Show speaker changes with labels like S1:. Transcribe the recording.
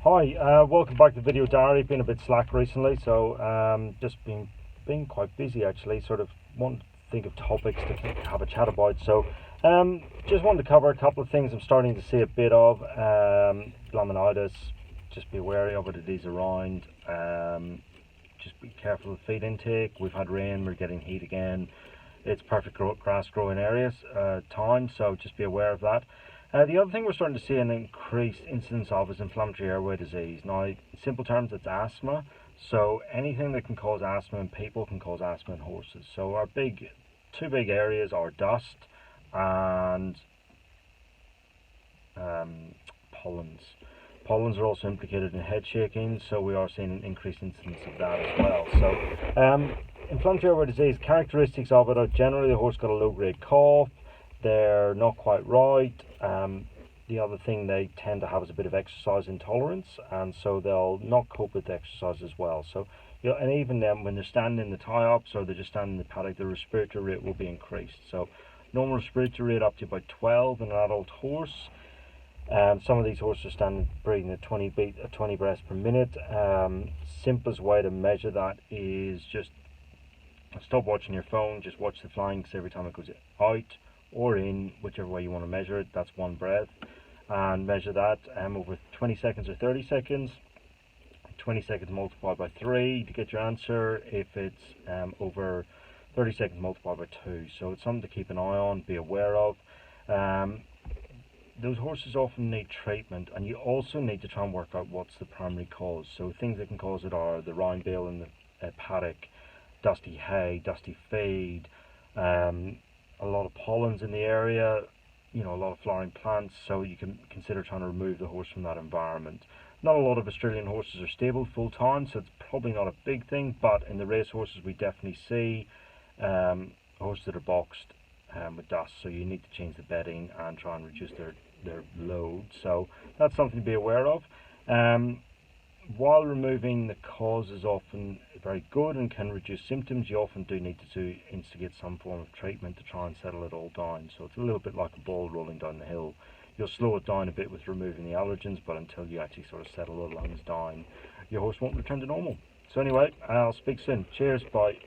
S1: Hi, welcome back to Video Diary. Been a bit slack recently, so just been quite busy actually. Sort of want to think of topics to have a chat about. So just wanted to cover a couple of things I'm starting to see a bit of. Laminitis, just be wary of it. It is around. Just be careful of feed intake. We've had rain. We're getting heat again. It's perfect grass growing areas, time. So just be aware of that. The other thing we're starting to see an increased incidence of is inflammatory airway disease. Now, in simple terms, it's asthma. So anything that can cause asthma in people can cause asthma in horses. So our two big areas are dust and pollens. Pollens are also implicated in head shaking, so we are seeing an increased incidence of that as well. So inflammatory airway disease, characteristics of it are generally the horse got a low-grade cough. They're not quite right. The other thing they tend to have is a bit of exercise intolerance, and so they'll not cope with exercise as well. So, and even then, when they're standing in the tie-ups or they're just standing in the paddock, the respiratory rate will be increased. So, normal respiratory rate up to about 12 in an adult horse. Some of these horses are standing breathing at 20 breaths per minute. Simplest way to measure that is just stop watching your phone. Just watch the flying, because every time it goes out or in, whichever way you want to measure it, that's one breath, and measure that over 20 seconds or 30 seconds. 20 seconds multiplied by 3 to get your answer. If it's over 30 seconds multiplied by 2. So it's something to keep an eye on, be aware of. Those horses often need treatment, and you also need to try and work out what's the primary cause. So things that can cause it are the round bale in the paddock, dusty hay, dusty feed, a lot of pollens in the area, a lot of flowering plants, so you can consider trying to remove the horse from that environment. Not a lot of Australian horses are stable full time, so it's probably not a big thing, but in the race horses we definitely see horses that are boxed with dust, so you need to change the bedding and try and reduce their load. So that's something to be aware of. While removing the cause is often very good and can reduce symptoms, you often do need to instigate some form of treatment to try and settle it all down. So it's a little bit like a ball rolling down the hill. You'll slow it down a bit with removing the allergens, but until you actually sort of settle the lungs down, your horse won't return to normal. So anyway, I'll speak soon. Cheers, bye.